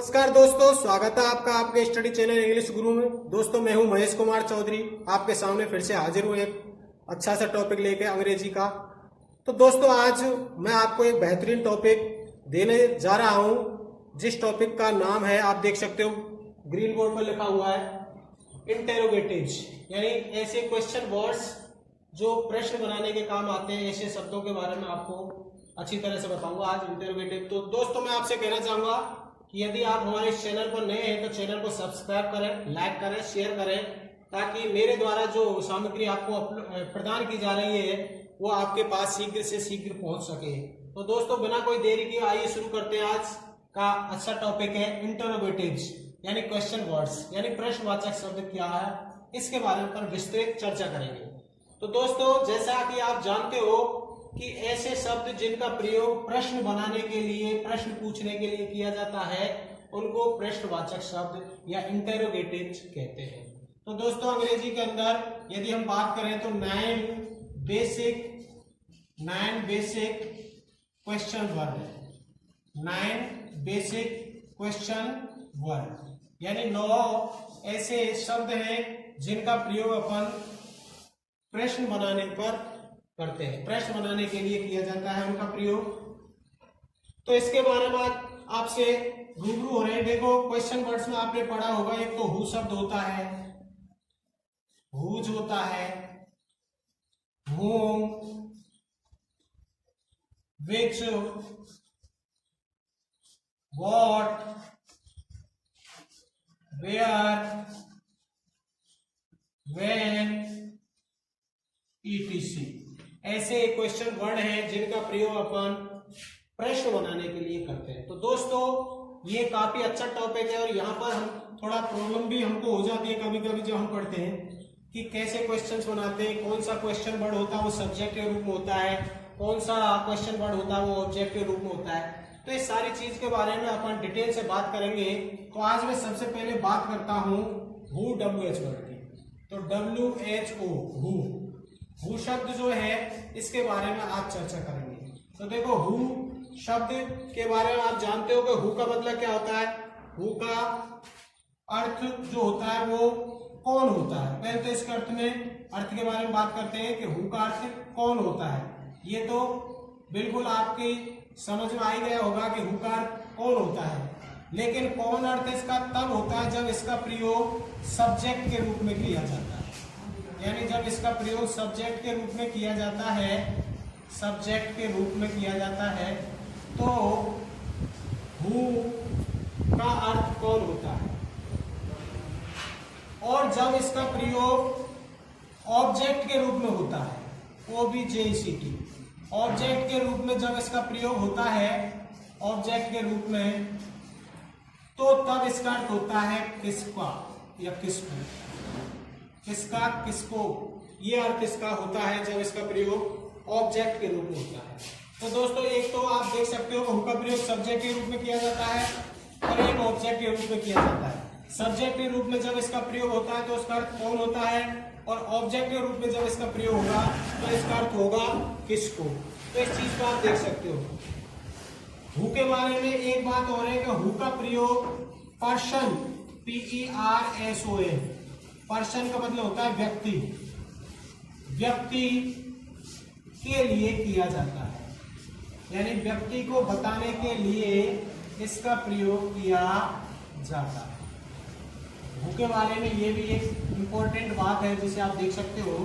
नमस्कार दोस्तों, स्वागत है आपका आपके स्टडी चैनल इंग्लिश गुरु में। दोस्तों मैं हूं महेश कुमार चौधरी, आपके सामने फिर से हाजिर हूं एक अच्छा सा टॉपिक लेके अंग्रेजी का। तो दोस्तों आज मैं आपको एक बेहतरीन टॉपिक देने जा रहा हूं, जिस टॉपिक का नाम है, आप देख सकते हो ग्रीन बोर्ड पर लिखा हुआ है, इंटेरोगेटिव्स, यानी ऐसे क्वेश्चन वर्ड्स जो प्रश्न बनाने के काम आते हैं। ऐसे शब्दों के बारे में आपको अच्छी तरह से बताऊंगा आज, इंटेरोगेटिव। तो दोस्तों मैं आपसे कहना चाहूंगा कि यदि आप हमारे इस चैनल पर नए हैं तो चैनल को सब्सक्राइब करें, लाइक करें, शेयर करें, ताकि मेरे द्वारा जो सामग्री आपको प्रदान की जा रही है वो आपके पास शीघ्र से शीघ्र पहुंच सके। तो दोस्तों बिना कोई देरी के आइए शुरू करते हैं। आज का अच्छा टॉपिक है इंटरोगेटिव्स, यानी क्वेश्चन वर्ड्स, यानी प्रश्नवाचक शब्द क्या है, इसके बारे में पर विस्तृत चर्चा करेंगे। तो दोस्तों जैसा कि आप जानते हो कि ऐसे शब्द जिनका प्रयोग प्रश्न बनाने के लिए, प्रश्न पूछने के लिए किया जाता है, उनको प्रश्नवाचक शब्द या इंटेरोगेटिव्स कहते हैं। तो दोस्तों अंग्रेजी के अंदर यदि हम बात करें तो 9 बेसिक क्वेश्चन वर्ड है, 9 बेसिक क्वेश्चन वर्ड, यानी 9 ऐसे शब्द हैं जिनका प्रयोग अपन प्रश्न बनाने पर करते हैं, प्रश्न बनाने के लिए किया जाता है उनका प्रयोग। तो इसके बारे में आपसे रूबरू हो रहे हैं। देखो क्वेश्चन वर्ड्स में आपने पढ़ा होगा, एक तो हु शब्द होता है, हुज होता है, whom, which, what, where, when, etc। ऐसे क्वेश्चन वर्ड हैं जिनका प्रयोग अपन प्रश्न बनाने के लिए करते हैं। तो दोस्तों ये काफी अच्छा टॉपिक है और यहाँ पर हम थोड़ा प्रॉब्लम भी हमको हो जाती है कभी कभी जब हम पढ़ते हैं कि कैसे क्वेश्चंस बनाते हैं, कौन सा क्वेश्चन वर्ड होता है वो सब्जेक्ट के रूप में होता है, कौन सा क्वेश्चन वर्ड होता है वो ऑब्जेक्ट के रूप में होता है। तो इस सारी चीज के बारे में अपन डिटेल से बात करेंगे। तो आज मैं सबसे पहले बात करता हूँ हु WH वर्ड की। तो WHO, हु शब्द जो है इसके बारे में आज चर्चा करेंगे। तो देखो हु शब्द के बारे में आप जानते हो कि हु का मतलब क्या होता है। हु का अर्थ जो होता है वो कौन होता है। पहले तो इसके अर्थ के बारे में बात करते हैं कि हु का अर्थ कौन होता है। ये तो बिल्कुल आपकी समझ में आ ही गया होगा कि हु का अर्थ कौन होता है, लेकिन कौन अर्थ इसका तब होता है जब इसका प्रयोग सब्जेक्ट के रूप में किया जाता है। यानी जब इसका प्रयोग सब्जेक्ट के रूप में किया जाता है, सब्जेक्ट के रूप में किया जाता है, तो हु का अर्थ कौन होता है। और जब इसका प्रयोग ऑब्जेक्ट के रूप में होता है, OBJECT, ऑब्जेक्ट के रूप में जब इसका प्रयोग होता है, ऑब्जेक्ट के रूप में, तो तब इसका अर्थ होता है किसका या किसको, किसका किसको, ये अर्थ इसका होता है जब इसका प्रयोग ऑब्जेक्ट के रूप में होता है। तो दोस्तों एक तो आप देख सकते हो हु का प्रयोग सब्जेक्ट के रूप में किया जाता है और एक ऑब्जेक्ट के रूप में किया जाता है। सब्जेक्ट के रूप में जब इसका प्रयोग होता है तो उसका अर्थ कौन होता है, और ऑब्जेक्ट के रूप में जब इसका प्रयोग होगा तो इसका अर्थ होगा किसको। तो इस चीज को आप देख सकते हो। हु के बारे में एक बात और है कि हु का प्रयोग पर्सन, PERSON, पर्सन का मतलब होता है व्यक्ति, व्यक्ति के लिए किया जाता है, यानी व्यक्ति को बताने के लिए इसका प्रयोग किया जाता है। हु के बारे में ये भी एक इंपॉर्टेंट बात है जिसे आप देख सकते हो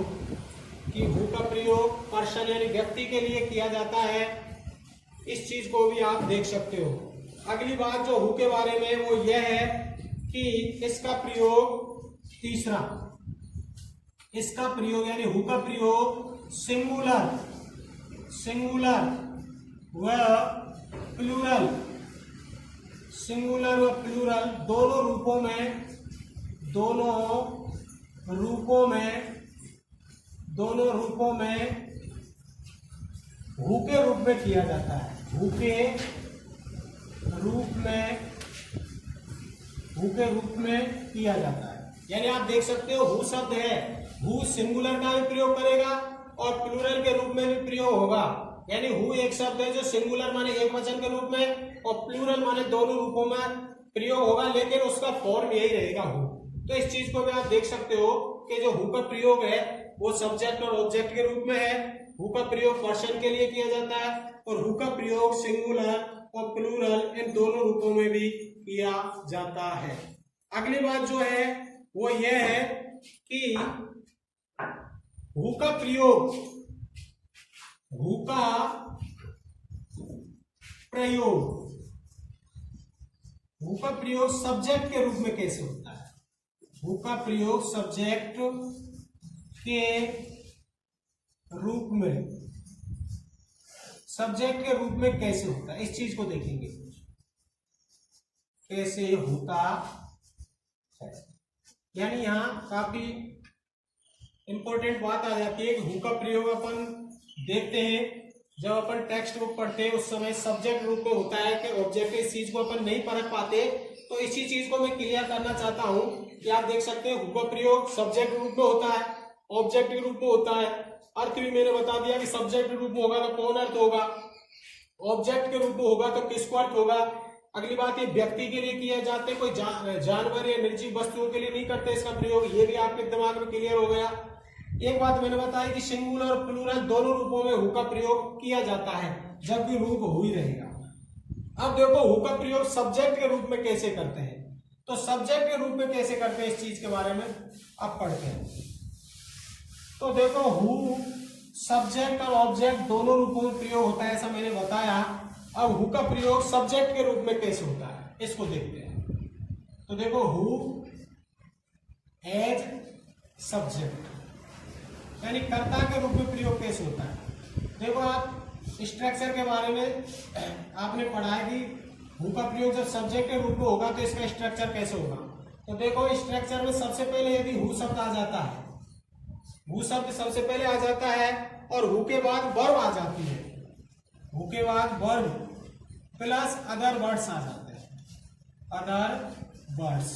कि हु का प्रयोग पर्सन यानी व्यक्ति के लिए किया जाता है। इस चीज को भी आप देख सकते हो। अगली बात जो हु के बारे में वो यह है कि इसका प्रयोग, तीसरा इसका प्रयोग यानी हु का प्रयोग सिंगुलर व प्लूरल, सिंगुलर व प्लूरल दोनों रूपों में हु के रूप में किया जाता है। हु के रूप में किया जाता है। यानी आप देख सकते हो हु शब्द है, हु सिंगुलर का भी प्रयोग करेगा और प्लूरल के रूप में भी प्रयोग होगा। यानी हु एक शब्द है जो सिंगुलर माने एक वचन के रूप में और प्लूरल माने दोनों रूपों में प्रयोग होगा, लेकिन उसका फॉर्म यही रहेगा हु। तो इस चीज को भी आप देख सकते हो कि जो हु का प्रयोग है वो सब्जेक्ट और ऑब्जेक्ट के रूप में है। हु का प्रयोग पर्सन के लिए किया जाता है और हु का प्रयोग सिंगुलर और प्लूरल इन दोनों रूपों में भी किया जाता है। अगली बात जो है वो यह है कि हु का प्रयोग सब्जेक्ट के रूप में कैसे होता है। हु का प्रयोग सब्जेक्ट के रूप में कैसे होता है, इस चीज को देखेंगे कैसे होता है। यानी यहां काफी इंपॉर्टेंट बात आ जाती है कि हु का प्रयोग अपन देखते हैं जब अपन टेक्स्ट बुक पढ़ते हैं उस समय सब्जेक्ट रूप में होता है कि ऑब्जेक्ट। इस चीज को अपन नहीं परख पाते, तो इसी चीज को मैं क्लियर करना चाहता हूं कि आप देख सकते हैं हु का प्रयोग सब्जेक्ट रूप में होता है, ऑब्जेक्ट के रूप में होता है। अर्थ भी मैंने बता दिया कि सब्जेक्ट के रूप में होगा तो कौन अर्थ होगा, ऑब्जेक्ट के रूप में होगा तो किसको अर्थ होगा। अगली बात, ये व्यक्ति के लिए किया जाते हैं, कोई जानवर या निर्जीव वस्तुओं के लिए नहीं करते इसका प्रयोग, ये भी आपके दिमाग में क्लियर हो गया। एक बात मैंने बताई कि सिंगुलर और प्लूरल दोनों रूपों में हु का प्रयोग किया जाता है, जबकि रूप हु ही रहेगा। अब देखो हु का प्रयोग सब्जेक्ट के रूप में कैसे करते हैं, तो सब्जेक्ट के रूप में कैसे करते हैं इस चीज के बारे में अब पढ़ते हैं। तो देखो हु सब्जेक्ट और ऑब्जेक्ट दोनों रूपों में प्रयोग होता है, ऐसा मैंने बताया। अब हु का प्रयोग सब्जेक्ट के रूप में कैसे होता है इसको देखते हैं। तो देखो हु एज सब्जेक्ट यानी कर्ता के रूप में प्रयोग कैसे होता है। देखो आप स्ट्रक्चर के बारे में आपने पढ़ा है कि हु का प्रयोग जब सब्जेक्ट के रूप में होगा तो इसका स्ट्रक्चर कैसे होगा। तो देखो स्ट्रक्चर में सबसे पहले यदि हु शब्द आ जाता है, हु शब्द सबसे पहले आ जाता है और हु के बाद वर्ब आ जाती है, हु के बाद वर्ब प्लस अदर वर्ड्स आ जाते हैं, अदर वर्ड्स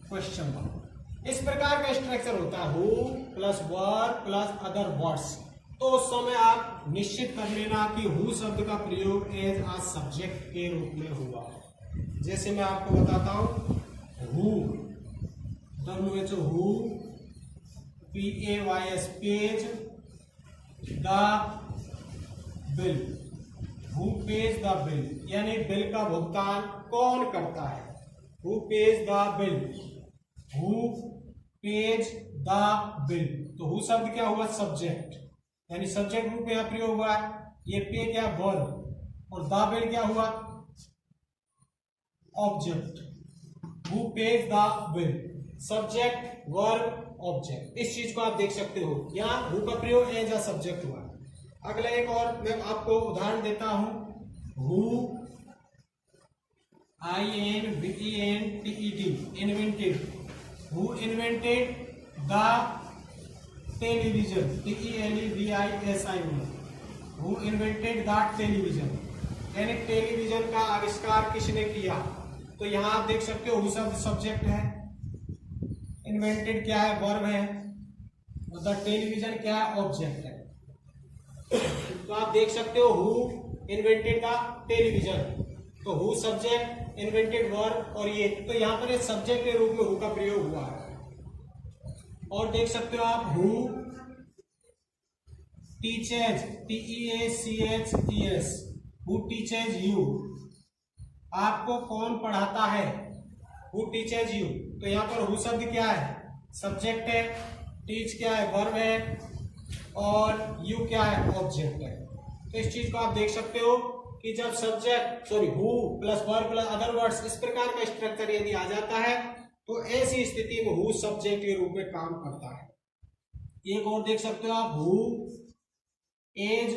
क्वेश्चन मार्क। इस प्रकार का स्ट्रक्चर होता है who plus verb plus other words. तो उस समय आप निश्चित कर लेना कि हु शब्द का प्रयोग एज आ सब्जेक्ट के रूप में हुआ। जैसे मैं आपको बताता हूं who WHO who PAYS page the bill, who page the bill यानी बिल का भुगतान कौन करता है, who page the bill, who page the bill. तो हु शब्द क्या हुआ सब्जेक्ट यानी सब्जेक्ट रूप में यहां प्रयोग हुआ है। ये पे क्या वर्ब और द बिल क्या हुआ object. Who page the bill subject verb object, इस चीज को आप देख सकते हो। यहां हु का प्रयोग एज अ सब्जेक्ट हुआ। अगला एक और मैं आपको उदाहरण देता हूं, who INVENTED invented, who invented the television TELEVISION, who invented the television यानी टेलीविजन का आविष्कार किसने किया। तो यहां आप देख सकते हो हु शब्द सब्जेक्ट है, इन्वेंटेड क्या है वर्ब है और द टेलीविजन क्या है ऑब्जेक्ट है। तो आप देख सकते हो हु इन्वेंटेड द टेलीविजन, तो हु सब्जेक्ट इन्वेंटेड वर्ब और ये, तो यहां पर सब्जेक्ट के रूप में हु का प्रयोग हुआ है। और देख सकते हो आप who teaches TEACHES, who teaches you, आपको कौन पढ़ाता है, हु टीचेज यू। तो यहां पर हु शब्द क्या है सब्जेक्ट है, टीच क्या है वर्ब है और यू क्या है ऑब्जेक्ट है। तो इस चीज को आप देख सकते हो कि जब subject who plus verb plus other words इस प्रकार का स्ट्रक्चर यदि आ जाता है तो ऐसी स्थिति में हु सब्जेक्ट के रूप में काम करता है। एक और देख सकते हो आप who is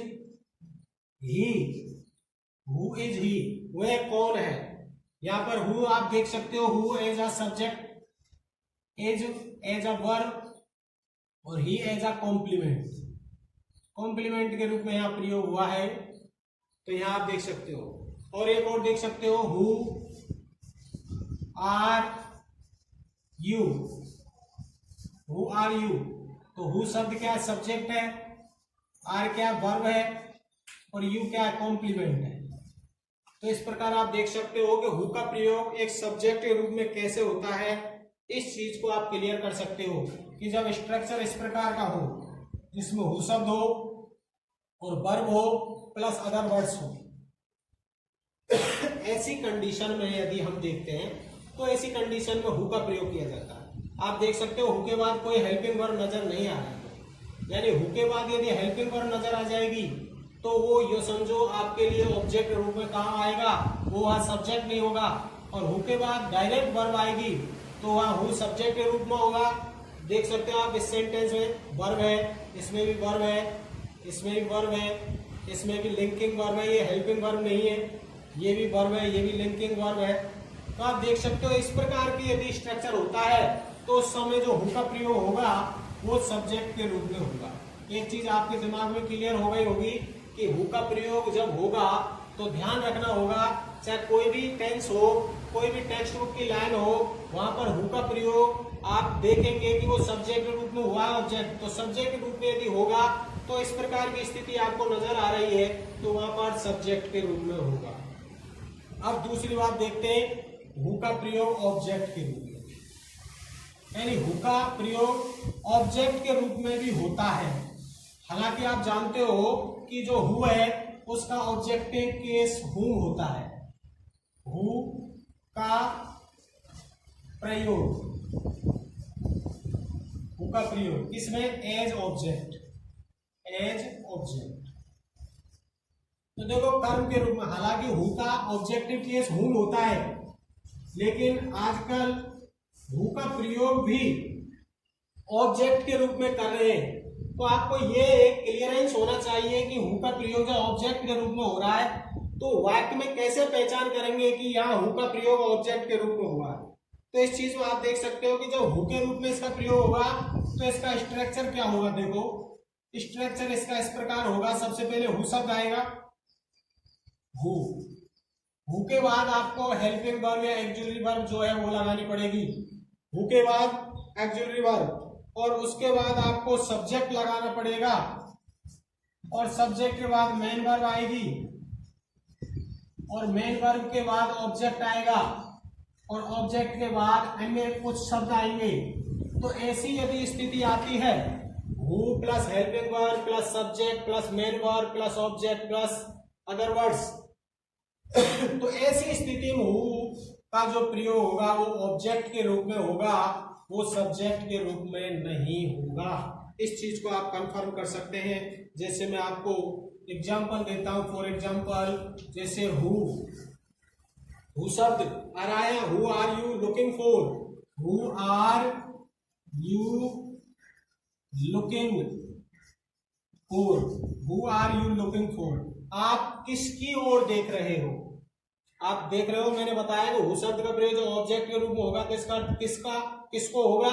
he, who is he वह कौन है। यहां पर हु आप देख सकते हो who as a subject, is as a verb और he as a complement, complement के रूप में यहां प्रयोग हुआ है। तो यहां आप देख सकते हो। और एक और देख सकते हो who are you, who are you. तो हु शब्द क्या है सब्जेक्ट है, आर क्या वर्ब है और यू क्या है कॉम्प्लीमेंट है। तो इस प्रकार आप देख सकते हो कि हु का प्रयोग एक सब्जेक्ट के रूप में कैसे होता है, इस चीज को आप क्लियर कर सकते हो कि जब स्ट्रक्चर इस प्रकार का हो जिसमें हु शब्द हो और वर्ब हो प्लस अदर वर्ड्स हो, ऐसी कंडीशन में यदि हम देखते हैं तो ऐसी कंडीशन में हु का प्रयोग किया जाता है। आप देख सकते हो हु के बाद कोई हेल्पिंग वर्ब नजर नहीं आ रहा है, यानी हु के बाद यदि हेल्पिंग वर्ब नजर आ जाएगी तो वो ये समझो आपके लिए ऑब्जेक्ट के रूप में काम आएगा, वो वहां सब्जेक्ट नहीं होगा। और हु के बाद डायरेक्ट वर्ब आएगी तो वहां हु सब्जेक्ट के रूप में होगा। देख सकते हो आप इस सेंटेंस में वर्ब है, इसमें भी वर्ब है, इसमें भी वर्ब है, इसमें भी लिंकिंग वर्ब है, ये हेल्पिंग वर्ब नहीं है, ये भी वर्ब है, ये भी लिंकिंग वर्ब है। तो आप देख सकते हो इस प्रकार की यदि स्ट्रक्चर होता है तो उस समय जो हु का प्रयोग होगा वो सब्जेक्ट के रूप में होगा। एक चीज आपके दिमाग में क्लियर हो गई होगी कि हु का प्रयोग जब होगा तो ध्यान रखना होगा, चाहे कोई भी टेंस हो, कोई भी टेक्स्ट बुक की लाइन हो, वहां पर हु का प्रयोग आप देखेंगे कि वो सब्जेक्ट के रूप में हुआ ऑब्जेक्ट, तो सब्जेक्ट के रूप में यदि होगा तो इस प्रकार की स्थिति आपको नजर आ रही है तो वहां पर सब्जेक्ट के रूप में होगा। अब दूसरी बात देखते हैं, हु का प्रयोग ऑब्जेक्ट के रूप में, यानी हु का प्रयोग ऑब्जेक्ट के रूप में भी होता है। हालांकि आप जानते हो कि जो हु है उसका ऑब्जेक्टिव केस हुम होता है। हु का प्रयोग, हु का प्रयोग किसमें, एज ऑब्जेक्ट, एज ऑब्जेक्ट। तो देखो कर्म के रूप में, हालांकि हु का ऑब्जेक्टिव केस हुम होता है, लेकिन आजकल हु का प्रयोग भी ऑब्जेक्ट के रूप में कर रहे हैं। तो आपको ये एक क्लियरेंस होना चाहिए कि हु का प्रयोग जो ऑब्जेक्ट के रूप में हो रहा है तो वाक्य में कैसे पहचान करेंगे कि यहाँ हु का प्रयोग ऑब्जेक्ट के रूप में हुआ है। तो इस चीज में आप देख सकते हो कि जब हु के रूप में इसका प्रयोग होगा तो इसका स्ट्रक्चर क्या होगा। देखो स्ट्रक्चर इसका इस प्रकार होगा, सबसे पहले हु शब्द आएगा, हु, हु के बाद आपको हेल्पिंग वर्ब या एक्जुलरी वर्ब जो है वो लगानी पड़ेगी, हु के बाद एक्जुलरी वर्ब, और उसके बाद आपको सब्जेक्ट लगाना पड़ेगा, और सब्जेक्ट के बाद मेन वर्ब आएगी, और मेन वर्ब के बाद ऑब्जेक्ट आएगा, और ऑब्जेक्ट के बाद अन्य कुछ शब्द आएंगे। तो ऐसी यदि स्थिति आती है, who plus helping verb plus subject plus main verb plus object plus other words, तो ऐसी स्थिति में हु का जो प्रयोग होगा वो ऑब्जेक्ट के रूप में होगा, वो सब्जेक्ट के रूप में नहीं होगा। इस चीज को आप कंफर्म कर सकते हैं। जैसे मैं आपको एग्जांपल देता हूं, फॉर एग्जांपल जैसे हु शब्द आ रहा है, who are you looking for, who are you looking for, who are you looking for, आप किसकी ओर देख रहे हो। आप देख रहे हो, मैंने बताया कि हु शब्द का प्रयोग जो ऑब्जेक्ट के रूप में होगा तो इसका किसको होगा,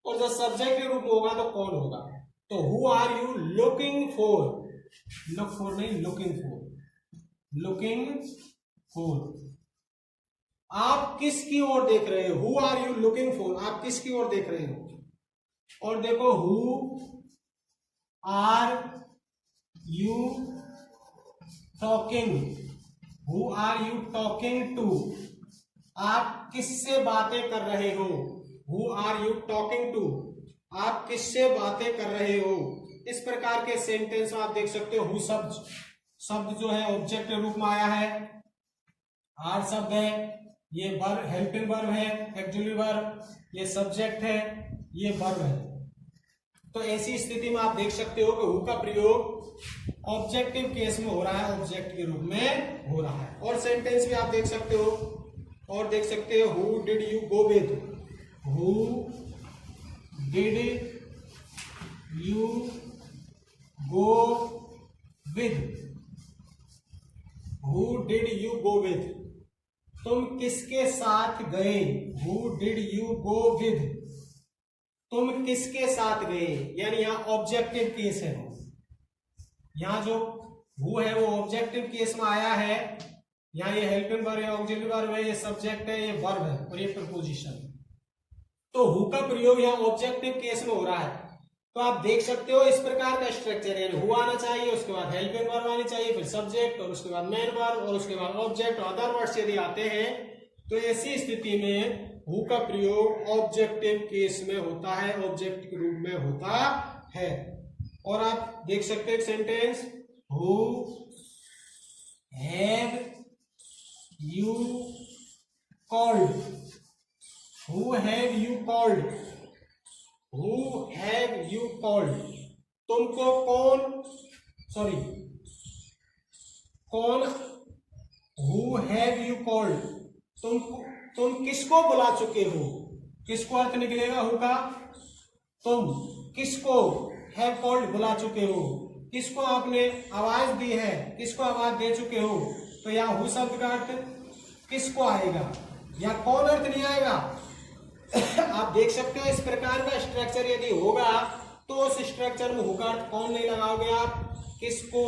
और जब सब्जेक्ट के रूप में होगा तो कौन होगा। तो who are you looking for, look for नहीं, लुकिंग फॉर, लुकिंग फॉर, आप किसकी ओर देख रहे हो, who are you looking for, आप किसकी ओर देख रहे हो। और देखो who are you talking, who are you talking to, आप किससे बातें कर रहे हो, who are you talking to, आप किससे बातें कर रहे हो। इस प्रकार के सेंटेंस आप देख सकते हो। हु शब्द जो है ऑब्जेक्ट के रूप में आया है, आर शब्द है, ये वर्ब हेल्पिंग वर्ब है, एक्जुलरी वर्ब, ये सब्जेक्ट है, ये वर्ब है। तो ऐसी स्थिति में आप देख सकते हो कि हु का प्रयोग ऑब्जेक्टिव केस में हो रहा है, ऑब्जेक्ट के रूप में हो रहा है। और सेंटेंस भी आप देख सकते हो, और देख सकते हो who did you go with, who did you go with, who did you go with, तुम किसके साथ गए, who did you go with, तुम किसके साथ गए, यानी यहां ऑब्जेक्टिव केस है। यहां जो हु है वो ऑब्जेक्टिव केस में आया है, यहां ये हेल्पिंग वर्ब है, ऑक्सिलरी वर्ब है, ये सब्जेक्ट है, ये वर्ब है और ये प्रपोजिशन। तो हु का प्रयोग यहां ऑब्जेक्टिव केस में हो रहा है। तो आप देख सकते हो इस प्रकार का स्ट्रक्चर है, हु आना चाहिए, उसके बाद हेल्पिंग वर्ब आनी चाहिए, फिर सब्जेक्ट और उसके बाद मेन वर्ब और उसके बाद ऑब्जेक्ट और अदर वर्ड्स यदि आते हैं तो ऐसी स्थिति में हु का प्रयोग ऑब्जेक्टिव केस में होता है, ऑब्जेक्ट के रूप में होता है। और आप देख सकते हैं sentence, who have you called, who have you called, who have you called, तुमको कौन, हु हैव यू कॉल्ड, तुम किसको बुला चुके हो, किसको अर्थ निकलेगा हु का, तुम किसको, हैव कॉल्ड बुला चुके हो, किसको आपने आवाज दी है, किसको आवाज दे चुके हो, तो यहाँ हु शब्द का अर्थ किसको आएगा, या कौन अर्थ नहीं आएगा। आप देख सकते हो इस प्रकार का स्ट्रक्चर यदि होगा तो उस स्ट्रक्चर में हु का अर्थ कौन नहीं लगाओगे आप, किसको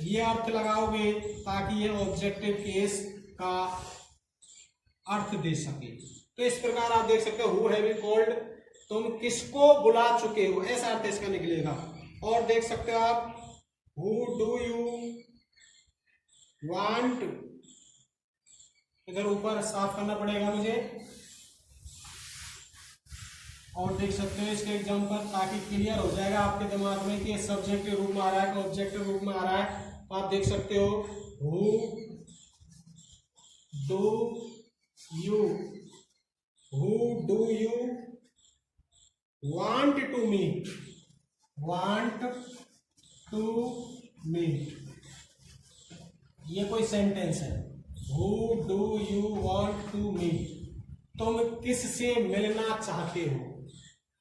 ये अर्थ लगाओगे ताकि ये ऑब्जेक्टिव केस का अर्थ दे सके। तो इस प्रकार आप देख सकते हो हु हैव यू कॉल्ड, तुम किसको बुला चुके हो, ऐसा अर्थ इसका निकलेगा। और देख सकते हो आप हु डू यू वांट, इधर ऊपर साफ करना पड़ेगा मुझे। और देख सकते हो इसके एग्जांपल ताकि क्लियर हो जाएगा आपके दिमाग में कि सब्जेक्ट के रूप में आ रहा है कि ऑब्जेक्ट के रूप में आ रहा है। तो आप देख सकते हो who do you, who do you want to meet, want to meet, ये कोई सेंटेंस है। Who do you want to meet, तुम किससे मिलना चाहते हो,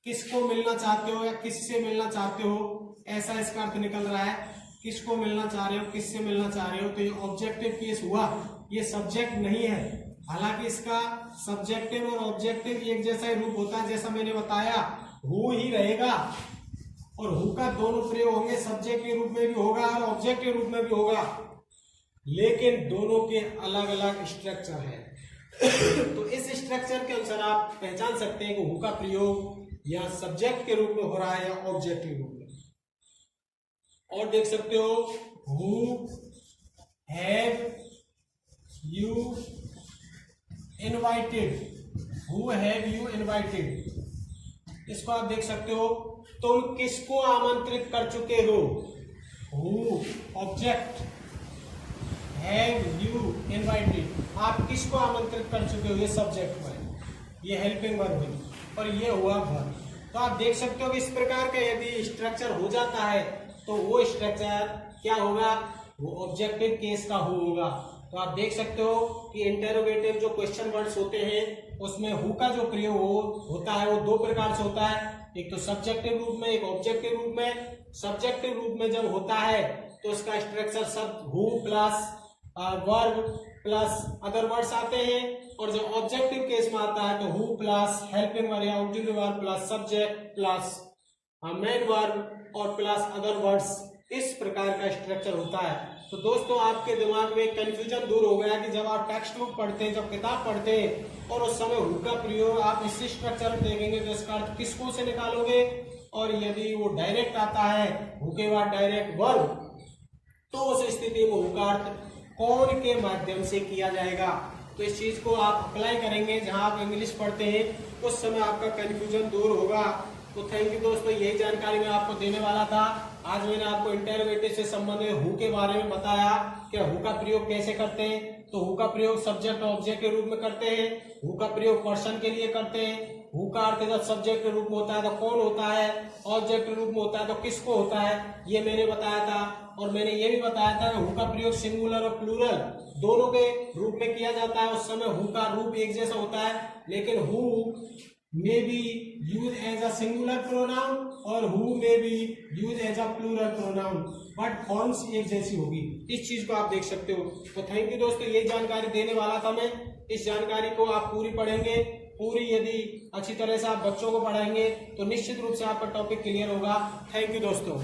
किसको मिलना चाहते हो या किससे मिलना चाहते हो, ऐसा इसका अर्थ निकल रहा है। किसको मिलना चाह रहे हो, किससे मिलना चाह रहे हो, तो ये ऑब्जेक्टिव केस हुआ, ये सब्जेक्ट नहीं है। हालांकि इसका सब्जेक्टिव और ऑब्जेक्टिव एक जैसा ही रूप होता है, जैसा मैंने बताया हु ही रहेगा और हु का दोनों प्रयोग होंगे, सब्जेक्ट के रूप में भी होगा और ऑब्जेक्ट के रूप में भी होगा, लेकिन दोनों के अलग अलग स्ट्रक्चर है। तो इस स्ट्रक्चर के अनुसार आप पहचान सकते हैं कि हु का प्रयोग या सब्जेक्ट के रूप में हो रहा है या ऑब्जेक्ट के रूप में। और देख सकते हो who have you invited, who have you invited, इसको आप देख सकते हो तुम किसको आमंत्रित कर चुके हो, who object, have you invited, आप किसको आमंत्रित कर चुके हो, ये सब्जेक्ट हुआ है, ये हेल्पिंग वर्ब है और ये हुआ वर्ब। तो आप देख सकते हो कि इस प्रकार का यदि स्ट्रक्चर हो जाता है तो वो स्ट्रक्चर क्या होगा, वो ऑब्जेक्टिव केस का होगा। तो आप देख सकते हो कि इंटेरोगेटिव जो क्वेश्चन वर्ड्स होते हैं उसमें हु का जो प्रयोग होता है वो दो प्रकार से होता है, एक तो सब्जेक्टिव रूप में, एक ऑब्जेक्टिव रूप में। सब्जेक्टिव रूप में जब होता है तो उसका स्ट्रक्चर सब who plus verb plus other words आते हैं, और जब ऑब्जेक्टिव केस में आता है तो हु प्लस हेल्पिंग वर्ब या auxiliary verb plus subject plus main verb और प्लस अदर वर्ड्स, इस प्रकार का स्ट्रक्चर होता है। तो दोस्तों आपके दिमाग में कंफ्यूजन दूर हो गया कि जब आप टेक्स्ट बुक पढ़ते हैं, जब किताब पढ़ते हैं और उस समय हु का प्रयोग आप इस स्ट्रक्चर में देखेंगे तो इसका अर्थ किसको से निकालोगे, और यदि वो डायरेक्ट आता है हु के बाद डायरेक्ट वर्ब तो उस स्थिति में हु का अर्थ कौन के माध्यम से किया जाएगा। तो इस चीज को आप अप्लाई करेंगे जहां आप इंग्लिश पढ़ते हैं, उस समय आपका कंफ्यूजन दूर होगा। तो थैंक यू दोस्तों, यही जानकारी मैं आपको देने वाला था। आज मैंने आपको इंटेरोगेटिव से संबंधित हु के बारे में बताया कि हु का प्रयोग कैसे करते हैं। तो हु का प्रयोग सब्जेक्ट और ऑब्जेक्ट के रूप में करते हैं, हु का प्रयोग पर्सन के लिए करते हैं, हु का अर्थ जब सब्जेक्ट के रूप में होता है तो कौन होता है, ऑब्जेक्ट के रूप में होता है तो किसको होता है, ये मैंने बताया था। और मैंने ये भी बताया था कि हु का प्रयोग सिंगुलर और प्लूरल दोनों के रूप में किया जाता है। उस समय हु का रूप एक जैसा होता है, लेकिन who may be used as a singular pronoun और who may be used as a plural pronoun, but forms एक जैसी होगी। इस चीज को आप देख सकते हो। तो थैंक यू दोस्तों, ये जानकारी देने वाला था मैं। इस जानकारी को आप पूरी पढ़ेंगे, पूरी यदि अच्छी तरह से आप बच्चों को पढ़ाएंगे तो निश्चित रूप से आपका टॉपिक क्लियर होगा। थैंक यू दोस्तों।